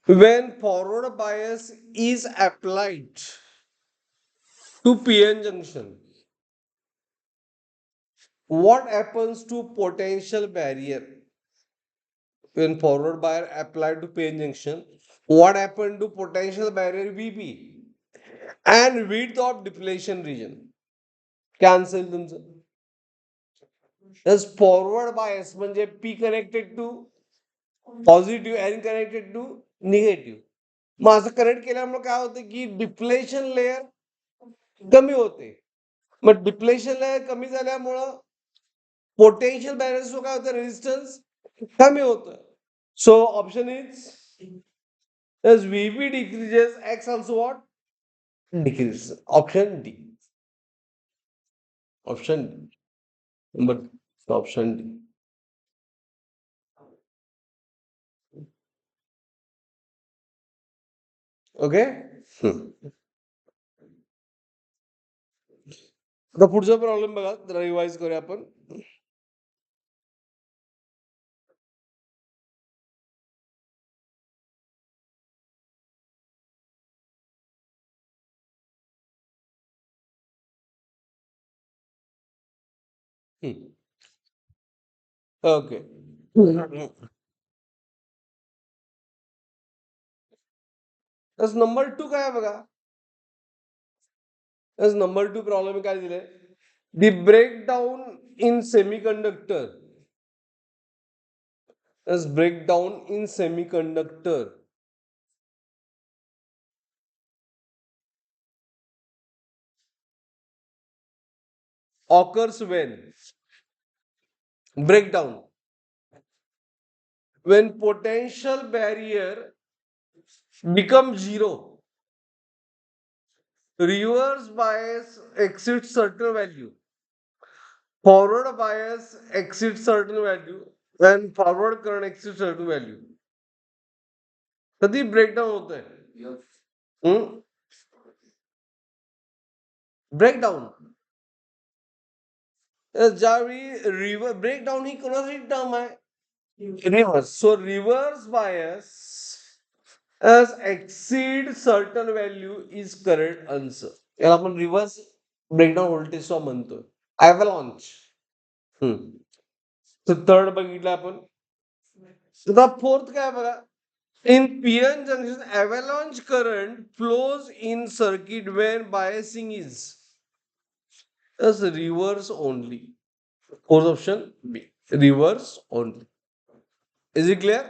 When forward bias is applied to PN junction, what happens to potential barrier? When forward bias applied to PN junction, what happened to potential barrier VP and width of depletion region? Cancel तुमचं. As forward bias म्हणजे P connected to positive and connected to negative. मग असं connect केल्यामुळे काय होतं की depletion layer कमी होते. मग डिप्लेशन लेअर कमी झाल्यामुळं पोटेन्शियल बॅलन्स काय होतं, रेजिस्टन्स कमी होतं. So option is as VP decreases, X also what? Decreases. Option D. Option D. Number option D. Okay. आता पुढचा प्रॉब्लेम बघा, जरा रिवाइज करूया आपण. ओके. नंबर 2 काय आहे बघा. नंबर 2 प्रॉब्लेम काय दिले, the breakdown in semiconductor. Breakdown in semiconductor occurs when potential barrier becomes zero, reverse bias exceeds certain value, forward bias exceeds certain value, and forward current exceeds certain value. कधी breakdown होत आहे. Breakdown ज्यावेळी reverse breakdown ही कोणाची term आहे, reverse. So reverse bias as exceed certain value is current answer. याला आपण reverse breakdown voltage म्हणतो. ॲव्हलॉन्च. तर थर्ड बघितलं आपण. आता फोर्थ काय बघा, in PN junction avalanche current flows in circuit when biasing is as reverse only. Fourth option B, reverse only. Is it clear?